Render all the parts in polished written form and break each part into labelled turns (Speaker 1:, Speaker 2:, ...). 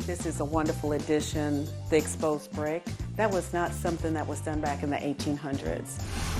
Speaker 1: This is a wonderful addition, the exposed brick. That was not something that was done back in the 1800s.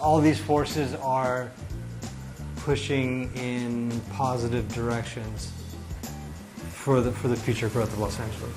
Speaker 2: All these forces are pushing in positive directions for the future growth of Los Angeles.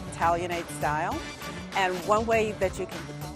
Speaker 1: Italianate style, and one way that you can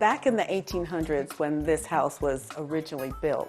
Speaker 1: Back in the 1800s, when this house was originally built,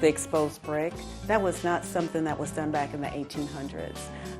Speaker 1: the exposed brick. That was not something that was done back in the 1800s.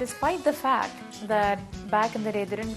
Speaker 3: Despite the fact that back in the day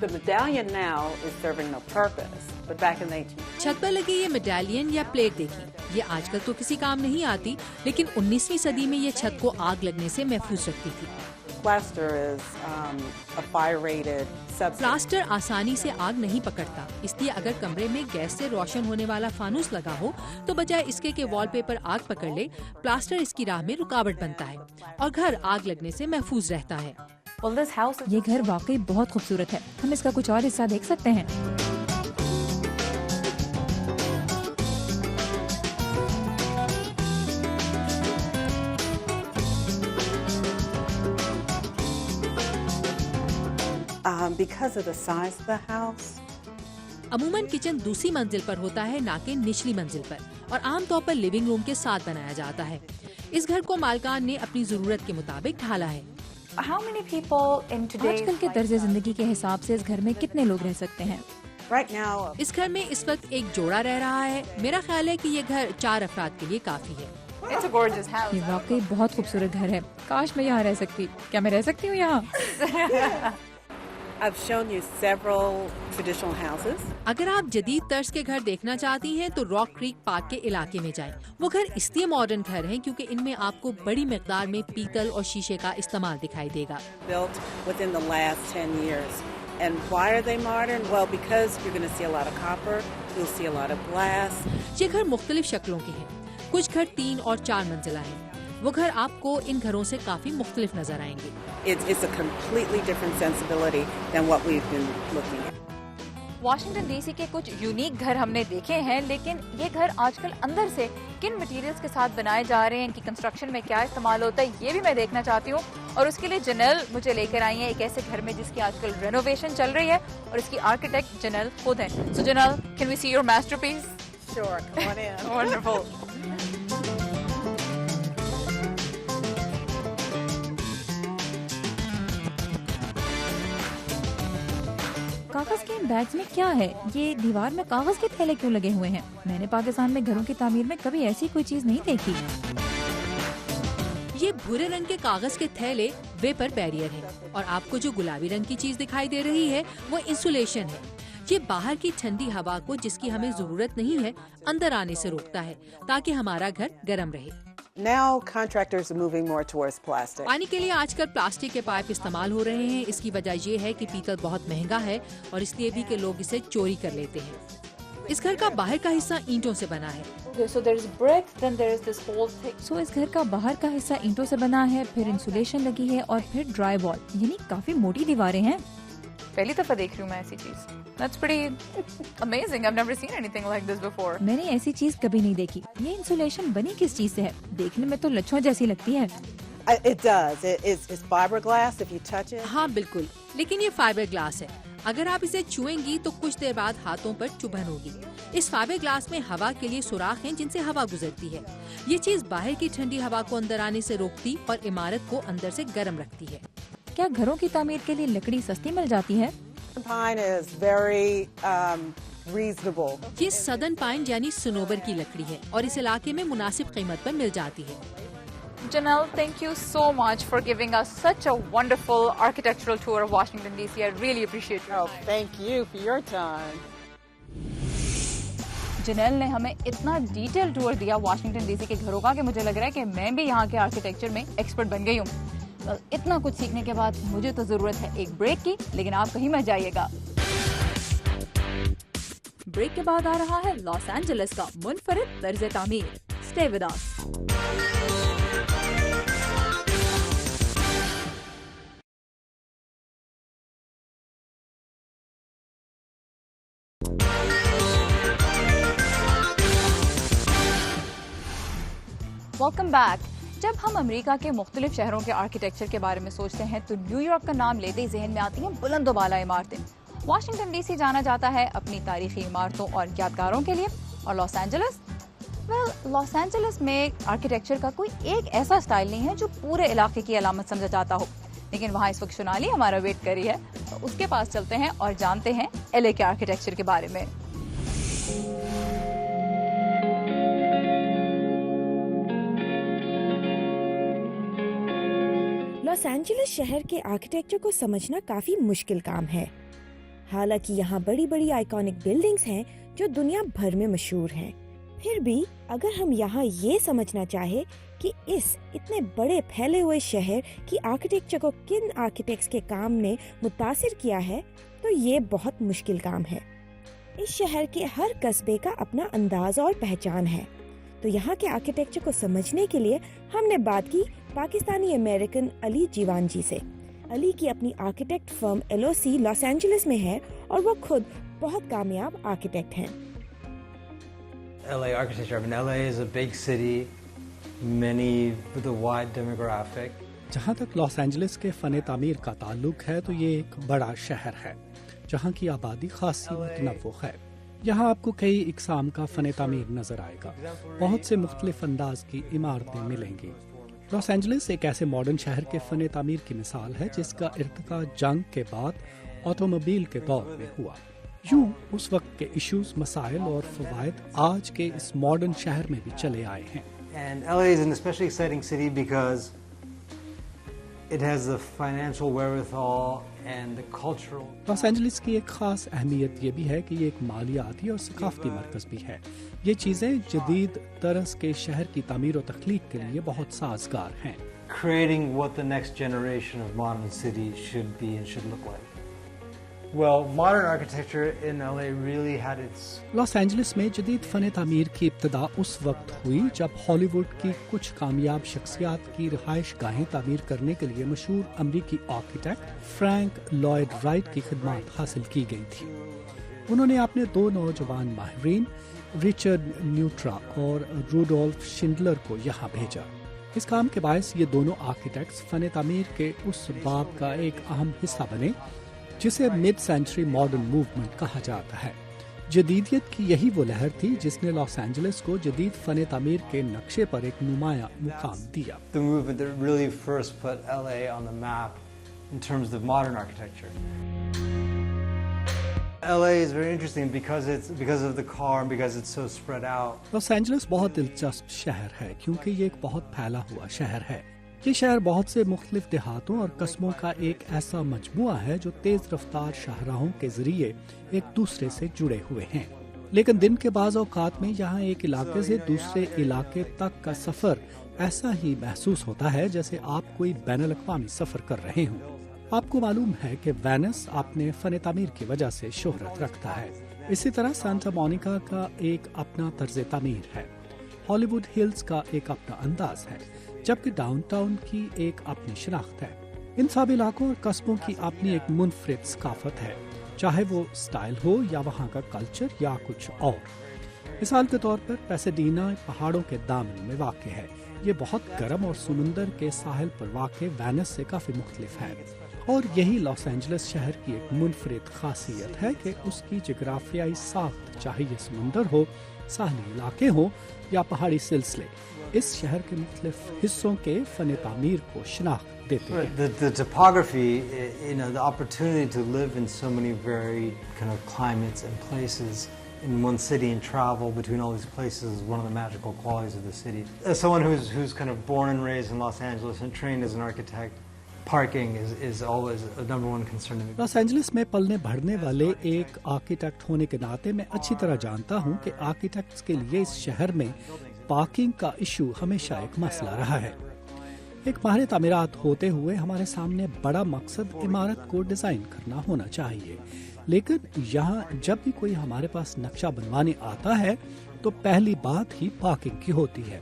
Speaker 1: The medallion now is serving no purpose, but back in the 1800s.
Speaker 4: چھت پر لگی یہ میڈالین یا plate دیکھیں، یہ آج کل تو کسی کام نہیں آتی، لیکن 19ویں صدی میں یہ چھت کو آگ لگنے سے محفوظ رکھتی تھی۔
Speaker 1: Plaster is a fire-rated substance.
Speaker 4: Plaster آسانی سے آگ نہیں پکڑتا، اس لیے اگر کمرے میں گیس سے روشن ہونے والا فانوس لگا ہو تو بجائے اس کے کہ وال پیپر آگ پکڑ لے، پلاسٹر اس کی راہ میں رکاوٹ بنتا ہے اور گھر آگ لگنے سے محفوظ رہتا ہے۔
Speaker 3: یہ گھر واقعی بہت خوبصورت ہے، ہم اس کا کچھ اور حصہ دیکھ سکتے ہیں۔
Speaker 1: Because of the size of the house,
Speaker 4: عموماً کچن دوسری منزل پر ہوتا ہے، نہ کہ نچلی منزل پر، اور عام طور پر لیونگ روم کے ساتھ بنایا جاتا ہے۔ اس گھر کو مالکان نے اپنی ضرورت کے مطابق ڈھالا ہے۔
Speaker 3: آج کل کے طرز زندگی کے حساب سے اس گھر میں کتنے لوگ رہ سکتے ہیں؟
Speaker 1: right now,
Speaker 4: اس گھر میں اس وقت ایک جوڑا رہ رہا ہے۔ میرا خیال ہے کہ یہ گھر 4 افراد کے لیے کافی ہے۔
Speaker 3: یہ واقعی بہت خوبصورت گھر ہے، کاش میں یہاں رہ سکتی۔ کیا میں رہ سکتی ہوں یہاں؟
Speaker 1: I've shown you several traditional houses.
Speaker 4: اگر آپ جدید طرز کے گھر دیکھنا چاہتی ہیں تو راک کریک پارک کے علاقے میں جائیں۔ وہ گھر اس لیے ماڈرن گھر ہیں کیونکہ ان میں آپ کو بڑی مقدار میں پیتل اور شیشے کا استعمال دکھائی دے گا۔
Speaker 1: Built within the last 10 years. And why are they modern? Well, because you're going to see a lot of copper, you'll see a lot of glass.
Speaker 4: یہ گھر مختلف شکلوں کے ہیں، کچھ گھر 3 اور 4 منزلہ ہیں۔ وہ گھر آپ کو ان گھروں سے کافی مختلف نظر آئیں گے۔
Speaker 1: It's a completely different sensibility than what we've been looking at.
Speaker 3: Washington D C کے کچھ یونیک گھر ہم نے دیکھے ہیں، لیکن یہ گھر آج کل اندر سے کن مٹیریلز کے ساتھ بنائے جا رہے ہیں، ان کی کنسٹرکشن میں کیا استعمال ہوتا ہے، یہ بھی میں دیکھنا چاہتی ہوں۔ اور اس کے لیے جنیل مجھے لے کر آئی ہیں ایک ایسے گھر میں جس کی آج کل رینوویشن چل رہی ہے، اور اس کی آرکیٹیکٹ جنیل خود ہیں۔ So Jenil, can we see your masterpiece?
Speaker 1: Sure, come on in.
Speaker 3: Wonderful. کاغذ کے ان بیگز میں کیا ہے؟ یہ دیوار میں کاغذ کے تھیلے کیوں لگے ہوئے ہیں؟ میں نے پاکستان میں گھروں کی تعمیر میں کبھی ایسی کوئی چیز نہیں دیکھی۔
Speaker 4: یہ بھورے رنگ کے کاغذ کے تھیلے ویپر بیریئر ہیں، اور آپ کو جو گلابی رنگ کی چیز دکھائی دے رہی ہے وہ انسولیشن ہے۔ یہ باہر کی ٹھنڈی ہوا کو، جس کی ہمیں ضرورت نہیں ہے، اندر آنے سے روکتا ہے تاکہ ہمارا گھر گرم رہے۔
Speaker 1: Now contractors are moving more towards plastic.
Speaker 4: پانی کے لیے آج کل پلاسٹک کے پائپ استعمال ہو رہے ہیں۔ اس کی وجہ یہ ہے کہ پیتل بہت مہنگا ہے، اور اس لیے بھی کہ لوگ اسے چوری کر لیتے ہیں۔ اس گھر کا باہر کا حصہ اینٹوں سے بنا ہے۔
Speaker 3: سو اس گھر کا باہر کا حصہ اینٹوں سے بنا ہے، پھر انسولیشن لگی ہے، اور پھر ڈرائی وال، یعنی کافی موٹی دیواریں ہیں۔ پہلی دفعہ دیکھ رہی ہوں میں ایسی چیز۔ That's pretty amazing. I've never seen anything like this before. میں نے ایسی چیز کبھی نہیں دیکھی۔ یہ انسولیشن بنی کس چیز سے ہے؟ دیکھنے میں تو لچھوں جیسی لگتی ہے۔
Speaker 1: It does. It's fiberglass if you touch it.
Speaker 4: ہاں بالکل، لیکن یہ فائبر گلاس ہے۔ اگر آپ اسے چھوئیں گی تو کچھ دیر بعد ہاتھوں پر چبھن ہوگی۔ اس فائبر گلاس میں ہوا کے لیے سوراخ ہیں جن سے ہوا گزرتی ہے۔ یہ چیز باہر کی ٹھنڈی ہوا کو اندر آنے سے روکتی اور عمارت کو اندر سے گرم رکھتی ہے۔
Speaker 3: کیا گھروں کی تعمیر کے لیے لکڑی سستی مل جاتی ہے؟
Speaker 1: Pine is very reasonable.
Speaker 4: یہ سدرن پائن یعنی سنوبر کی لکڑی ہے، اور اس علاقے میں مناسب قیمت پر مل جاتی ہے۔
Speaker 3: Janelle, thank you so much for giving us such a wonderful architectural tour of Washington DC. I really appreciate it.
Speaker 1: Oh, thank you for your time.
Speaker 3: جنیل نے ہمیں اتنا ڈیٹیل ٹور دیا واشنگٹن ڈی سی کے گھروں کا کہ مجھے لگ رہا ہے کہ میں بھی یہاں کے آرکیٹیکچر میں ایکسپرٹ بن گئی ہوں۔ اتنا کچھ سیکھنے کے بعد مجھے تو ضرورت ہے ایک بریک کی، لیکن آپ کہیں مت جائیے گا۔ بریک کے بعد آ رہا ہے لاس اینجلس کا منفرد طرز تعمیر۔ Stay with us. Welcome back. جب ہم امریکہ کے مختلف شہروں کے آرکیٹیکچر کے بارے میں سوچتے ہیں تو نیو یارک کا نام لیتے ہی ذہن میں آتی ہیں بلند و بالا عمارتیں۔ واشنگٹن ڈی سی جانا جاتا ہے اپنی تاریخی عمارتوں اور یادگاروں کے لیے، اور لاس اینجلس میں آرکیٹیکچر کا کوئی ایک ایسا سٹائل نہیں ہے جو پورے علاقے کی علامت سمجھا جاتا ہو، لیکن وہاں اس وقت شنالی ہمارا ویٹ کر رہی ہے، تو اس کے پاس چلتے ہیں اور جانتے ہیں ایل اے کے آرکیٹیکچر کے بارے میں۔
Speaker 5: لاس اینجلس شہر کے آرکیٹیکچر کو سمجھنا کافی مشکل کام ہے۔ حالانکہ یہاں بڑی بڑی آئیکونک بلڈنگز ہیں جو دنیا بھر میں مشہور ہیں. پھر بھی اگر ہم یہاں یہ سمجھنا چاہیں کہ اس اتنے بڑے پھیلے ہوئے شہر کی آرکیٹیکچر کو کن آرکیٹیکٹس کے کام نے متاثر کیا ہے تو یہ بہت مشکل کام ہے. اس شہر کے ہر قصبے کا اپنا انداز اور پہچان ہے. تو یہاں کے آرکیٹیکچر کو سمجھنے کے لیے ہم نے بات کی پاکستانی امریکن علی جیوان جی سے. علی کی اپنی آرکیٹیکٹ فرم LOC لاس اینجلس میں ہے اور وہ خود بہت کامیاب آرکیٹیکٹ ہیں.
Speaker 2: LA architecture. I mean, LA is a big city, many with a wide demographic.
Speaker 6: جہاں تک لاس اینجلس کے فن تعمیر کا تعلق ہے تو یہ ایک بڑا شہر ہے جہاں کی آبادی خاصی متنوع ہے. یہاں آپ کو کئی اقسام کا فن تعمیر نظر آئے گا. بہت سے مختلف انداز کی عمارتیں ملیں گی. لاس اینجلس ایک ایسے ماڈرن شہر کے فن تعمیر کی مثال ہے جس کا ارتقاء جنگ کے بعد آٹوموبائل کے دور میں ہوا. یوں اس وقت کے ایشوز، مسائل اور فوائد آج کے اس ماڈرن شہر میں بھی چلے آئے ہیں.
Speaker 2: And LA is an especially exciting city because it has the financial wherewithal and the cultural.
Speaker 6: Los Angeles کی ایک خاص اہمیت یہ بھی ہے کہ یہ ایک مالیاتی اور ثقافتی مرکز بھی ہے. یہ چیزیں جدید طرز کے شہر کی تعمیر و تخلیق کے لیے بہت سازگار ہیں.
Speaker 2: Creating what the next generation of modern cities should be and should look like. Well, modern architecture in LA really had its.
Speaker 6: Los Angeles میں جدید فن تعمیر کی ابتدا اس وقت ہوئی جب ہالی ووڈ کی کچھ کامیاب شخصیات کی رہائش گاہیں تعمیر کرنے کے لیے مشہور امریکی آرکیٹیکٹ فرینک لوئڈ رائٹ کی خدمات حاصل کی گئی تھی. انہوں نے اپنے 2 نوجوان ماہرین رچرڈ نیوٹرا اور روڈولف شنڈلر کو یہاں بھیجا. اس کام کے باعث یہ دونوں آرکیٹیکٹس فن تعمیر کے اس باب کا ایک اہم حصہ بنے جسے مڈ سینچری ماڈرن موومنٹ کہا جاتا ہے. جدیدیت کی یہی وہ لہر تھی جس نے لاس اینجلس کو جدید فن تعمیر کے نقشے پر ایک نمایاں مقام دیا.
Speaker 2: The movement that really first put LA on the map in terms of modern architecture. LA is very interesting because of the car and because it's so spread out.
Speaker 6: Los Angeles بہت دلچسپ شہر ہے کیونکہ یہ ایک بہت پھیلا ہوا شہر ہے. یہ شہر بہت سے مختلف دیہاتوں اور قصبوں کا ایک ایسا مجموعہ ہے جو تیز رفتار شاہراہوں کے ذریعے ایک دوسرے سے جڑے ہوئے ہیں. لیکن دن کے بعض اوقات میں یہاں ایک علاقے سے دوسرے علاقے تک کا سفر ایسا ہی محسوس ہوتا ہے جیسے آپ کوئی بین الاقوامی سفر کر رہے ہوں. آپ کو معلوم ہے کہ وینس اپنے فن تعمیر کی وجہ سے شہرت رکھتا ہے. اسی طرح سانتا مونیکا کا ایک اپنا طرز تعمیر ہے. ہالی ووڈ ہلز کا ایک اپنا انداز ہے جبکہ ڈاؤن ٹاؤن کی ایک اپنی شناخت ہے. ان سب علاقوں اور قصبوں کی اپنی ایک منفرد ثقافت ہے چاہے وہ سٹائل ہو یا وہاں کا کلچر یا کچھ اور. مثال کے طور پر پیسیڈینا پہاڑوں کے دامن میں واقع ہے. یہ بہت گرم اور سمندر کے ساحل پر واقع وینس سے کافی مختلف ہے اور یہی لاس اینجلس شہر کی ایک منفرد خاصیت ہے کہ اس کی جغرافیائی ساخت چاہے یہ سمندر ہو، ساحلی علاقے ہوں یا پہاڑی سلسلے اس شہر کے مختلف حصوں کے فن تعمیر کو شناخت دیتے ہیں.
Speaker 2: The topography, the opportunity to live in so many varied kind of climates and places in one city and travel between all these places is one of the magical qualities of the city. As someone who's kind of born and raised in Los Angeles and trained as an architect, parking is always a number one concern to me.
Speaker 6: Los Angeles میں پلنے بڑھنے والے ایک architect ہونے کے ناطے میں اچھی طرح جانتا ہوں کہ آرکیٹیکٹس کے لیے اس شہر میں پارکنگ کا ایشو ہمیشہ ایک مسئلہ رہا ہے. ایک ماہر تعمیرات ہوتے ہوئے ہمارے سامنے بڑا مقصد عمارت کو ڈیزائن کرنا ہونا چاہیے، لیکن یہاں جب بھی کوئی ہمارے پاس نقشہ بنوانے آتا ہے تو پہلی بات ہی پارکنگ کی ہوتی ہے.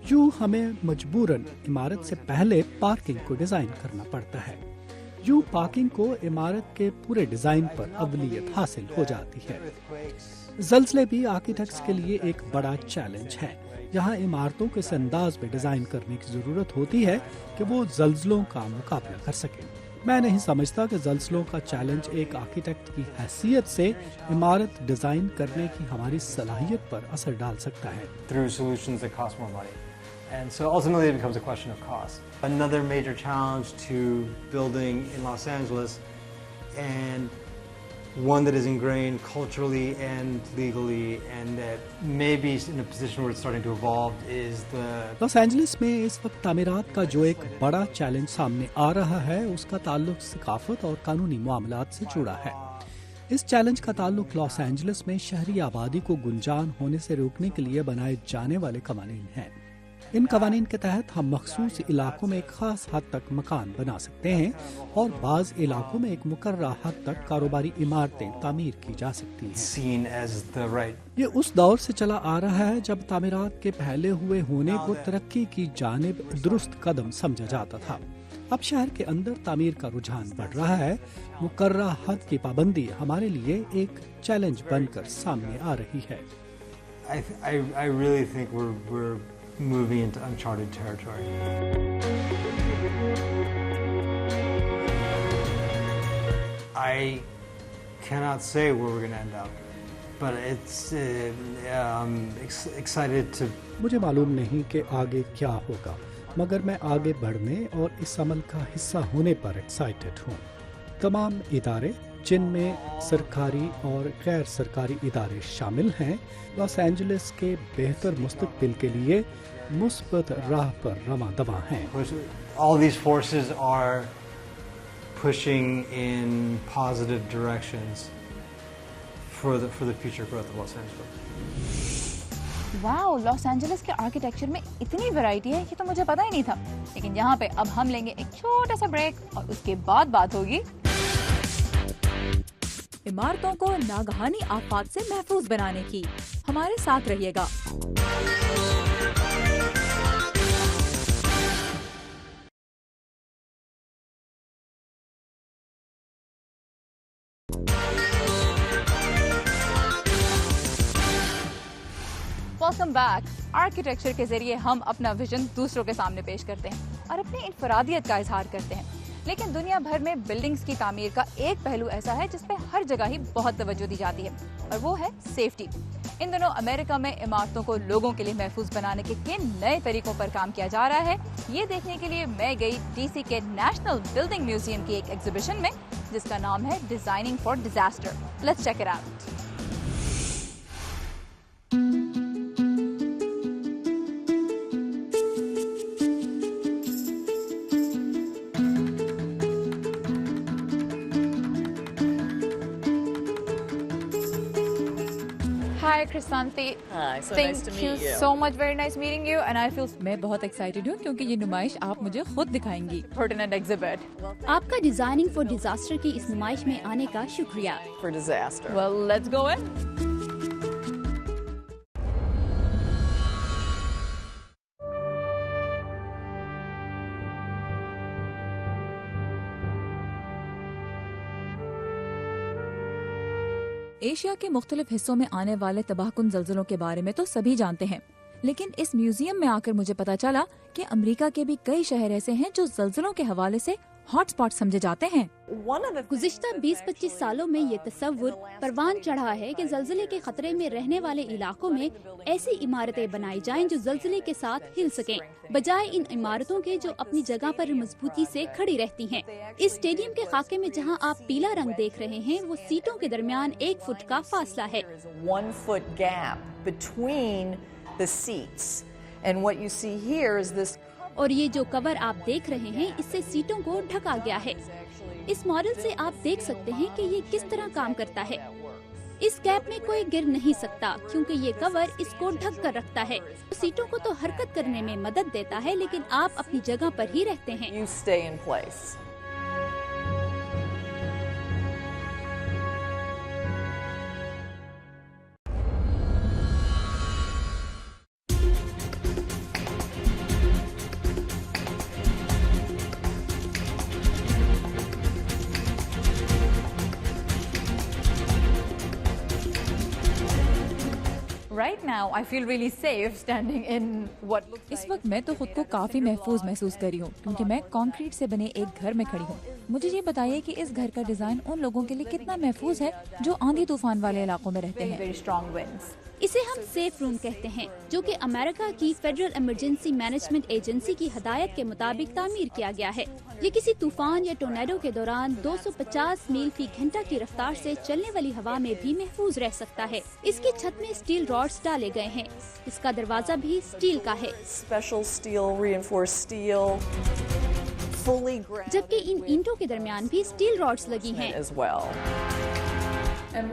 Speaker 6: یوں ہمیں مجبوراً عمارت سے پہلے پارکنگ کو ڈیزائن کرنا پڑتا ہے. یوں پارکنگ کو عمارت کے پورے ڈیزائن پر اولیت حاصل ہو جاتی ہے. زلزلے بھی آرکیٹیکٹس کے لیے ایک بڑا چیلنج ہے. یہاں عمارتوں کے اس انداز میں ڈیزائن کرنے کی ضرورت ہوتی ہے کہ وہ زلزلوں کا مقابلہ کر سکیں. میں نہیں سمجھتا کہ زلزلوں کا چیلنج ایک آرکیٹیکٹ کی حیثیت سے عمارت ڈیزائن کرنے کی ہماری صلاحیت پر اثر ڈال سکتا ہے.
Speaker 2: Through solutions that cost more money. And so ultimately it becomes a question of cost. Another major challenge to building in Los Angeles, and one that is ingrained culturally and legally and that may be in a position where it's starting to evolve, is the...
Speaker 6: Los Angeles میں اس وقت تعمیرات کا جو ایک بڑا challenge سامنے آ رہا ہے اس کا تعلق ثقافت اور قانونی معاملات سے جڑا ہے. اس چیلنج کا تعلق لاس اینجلس میں شہری آبادی کو گنجان ہونے سے روکنے کے لیے بنائے جانے والے قوانین ہیں۔ ان قوانین کے تحت ہم مخصوص علاقوں میں ایک خاص حد تک مکان بنا سکتے ہیں اور بعض علاقوں میں ایک مقررہ حد تک کاروباری عمارتیں تعمیر کی جا سکتی ہیں۔ یہ اس دور سے چلا آ رہا ہے جب تعمیرات کے پھیلے ہوئے ہونے کو ترقی کی جانب درست قدم سمجھا جاتا تھا۔ اب شہر کے اندر تعمیر کا رجحان بڑھ رہا ہے۔ مقررہ حد کی پابندی ہمارے لیے ایک چیلنج بن کر سامنے آ رہی ہے۔
Speaker 2: I really think we're moving into uncharted territory. I cannot say where we're going to end up, but I'm excited to.
Speaker 6: مجھے معلوم نہیں کہ آگے کیا ہوگا، مگر میں آگے بڑھنے اور اس عمل کا حصہ ہونے پر ایکسائٹڈ ہوں۔ تمام ادارے جن میں سرکاری اور غیر سرکاری ادارے شامل ہیں، لاس اینجلس کے بہتر مستقبل کے لیے مثبت راہ پر رواں دواں ہیں۔
Speaker 2: All these forces are pushing in positive directions for the future growth of Los Angeles.
Speaker 3: Wow, Los Angeles کے آرکیٹیکچر میں اتنی ویرائٹی ہے، یہ تو مجھے پتا ہی نہیں تھا۔ لیکن یہاں پہ اب ہم لیں گے ایک چھوٹا سا بریک اور اس کے بعد بات ہوگی عمارتوں کو ناگہانی آفات سے محفوظ بنانے کی۔ ہمارے ساتھ رہیے گا۔ Welcome back. آرکیٹیکچر کے ذریعے ہم اپنا ویژن دوسروں کے سامنے پیش کرتے ہیں اور اپنی انفرادیت کا اظہار کرتے ہیں، لیکن دنیا بھر میں بلڈنگز کی تعمیر کا ایک پہلو ایسا ہے جس پہ ہر جگہ ہی بہت توجہ دی جاتی ہے، اور وہ ہے سیفٹی۔ ان دنوں امریکہ میں عمارتوں کو لوگوں کے لیے محفوظ بنانے کے کن نئے طریقوں پر کام کیا جا رہا ہے، یہ دیکھنے کے لیے میں گئی ڈی سی کے نیشنل بلڈنگ میوزیم کی ایک ایگزیبیشن میں جس کا نام ہے designing for disaster. Let's check it out. Hi, Krisanti.
Speaker 7: Hi, so
Speaker 3: Thank
Speaker 7: nice to
Speaker 3: you
Speaker 7: meet you.
Speaker 3: so much. Very nice meeting you. And I feel میں بہت excited ہوں کیونکہ یہ نمائش آپ مجھے خود دکھائیں گی۔ Pertinent exhibit.
Speaker 8: آپ کا ڈیزائننگ فار ڈیزاسٹر کی اس نمائش میں آنے کا شکریہ۔
Speaker 7: For disaster.
Speaker 3: Well, let's go in. Asia کے مختلف حصوں میں آنے والے تباہ کن زلزلوں کے بارے میں تو سبھی جانتے ہیں، لیکن اس میوزیم میں آ کر مجھے پتا چلا کہ امریکہ کے بھی کئی شہر ایسے ہیں جو زلزلوں کے حوالے سے ہاٹ سپاٹ سمجھے جاتے ہیں۔
Speaker 8: گزشتہ 20-25 سالوں میں یہ تصور پروان چڑھا ہے کہ زلزلے کے خطرے میں رہنے والے علاقوں میں ایسی عمارتیں بنائی جائیں جو زلزلے کے ساتھ ہل سکیں، بجائے ان عمارتوں کے جو اپنی جگہ پر مضبوطی سے کھڑی رہتی ہیں۔ اس اسٹیڈیم کے خاکے میں جہاں آپ پیلا رنگ دیکھ رہے ہیں، وہ سیٹوں کے درمیان 1 فٹ کا فاصلہ ہے۔
Speaker 7: 1 foot gap between the seats. And what you see here is this.
Speaker 8: اور یہ جو کور آپ دیکھ رہے ہیں، اس سے سیٹوں کو ڈھکا گیا ہے۔ اس ماڈل سے آپ دیکھ سکتے ہیں کہ یہ کس طرح کام کرتا ہے۔ اس گیپ میں کوئی گر نہیں سکتا کیونکہ یہ کور اس کو ڈھک کر رکھتا ہے۔ سیٹوں کو تو حرکت کرنے میں مدد دیتا ہے، لیکن آپ اپنی جگہ پر ہی رہتے ہیں۔
Speaker 7: You stay in place.
Speaker 3: Right now, I feel really safe standing in what looks like. اس وقت میں تو خود کو کافی محفوظ محسوس کر رہی ہوں کیونکہ میں کنکریٹ سے بنے ایک گھر میں کھڑی ہوں۔ مجھے یہ بتائیے کہ اس گھر کا ڈیزائن ان لوگوں کے لیے کتنا محفوظ ہے جو آندھی طوفان والے علاقوں میں رہتے ہیں۔ Very strong winds.
Speaker 8: اسے ہم سیف روم کہتے ہیں، جو کہ امریکہ کی فیڈرل ایمرجنسی مینجمنٹ ایجنسی کی ہدایت کے مطابق تعمیر کیا گیا ہے۔ یہ کسی طوفان یا ٹورنیڈو کے دوران 250 میل فی گھنٹہ کی رفتار سے چلنے والی ہوا میں بھی محفوظ رہ سکتا ہے۔ اس کی چھت میں اسٹیل راڈز ڈالے گئے ہیں۔ اس کا دروازہ بھی اسٹیل کا ہے،
Speaker 7: Special steel, reinforced steel, fully grounded
Speaker 8: جبکہ ان اینٹوں کے درمیان بھی اسٹیل راڈز لگی ہیں۔
Speaker 7: as well.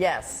Speaker 7: Yes.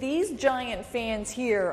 Speaker 7: These giant fans here,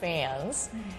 Speaker 7: fans,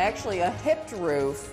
Speaker 7: actually a hipped roof,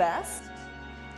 Speaker 7: best.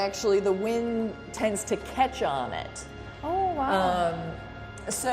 Speaker 7: Actually, the wind tends to catch on it. So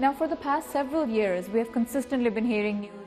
Speaker 3: Now for the past several years we have consistently been hearing news.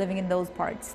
Speaker 3: Living in those parts.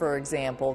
Speaker 7: for example,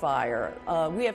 Speaker 7: Fire. We have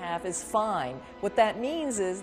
Speaker 7: half is fine. What that means is,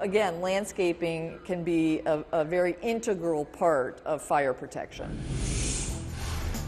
Speaker 7: again, landscaping can be a very integral part of fire protection.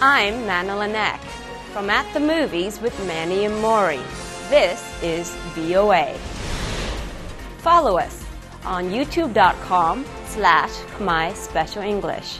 Speaker 9: I'm Nana Lanek from At the Movies with Manny and Maury. This is VOA. Follow us on youtube.com/Khmer Special English.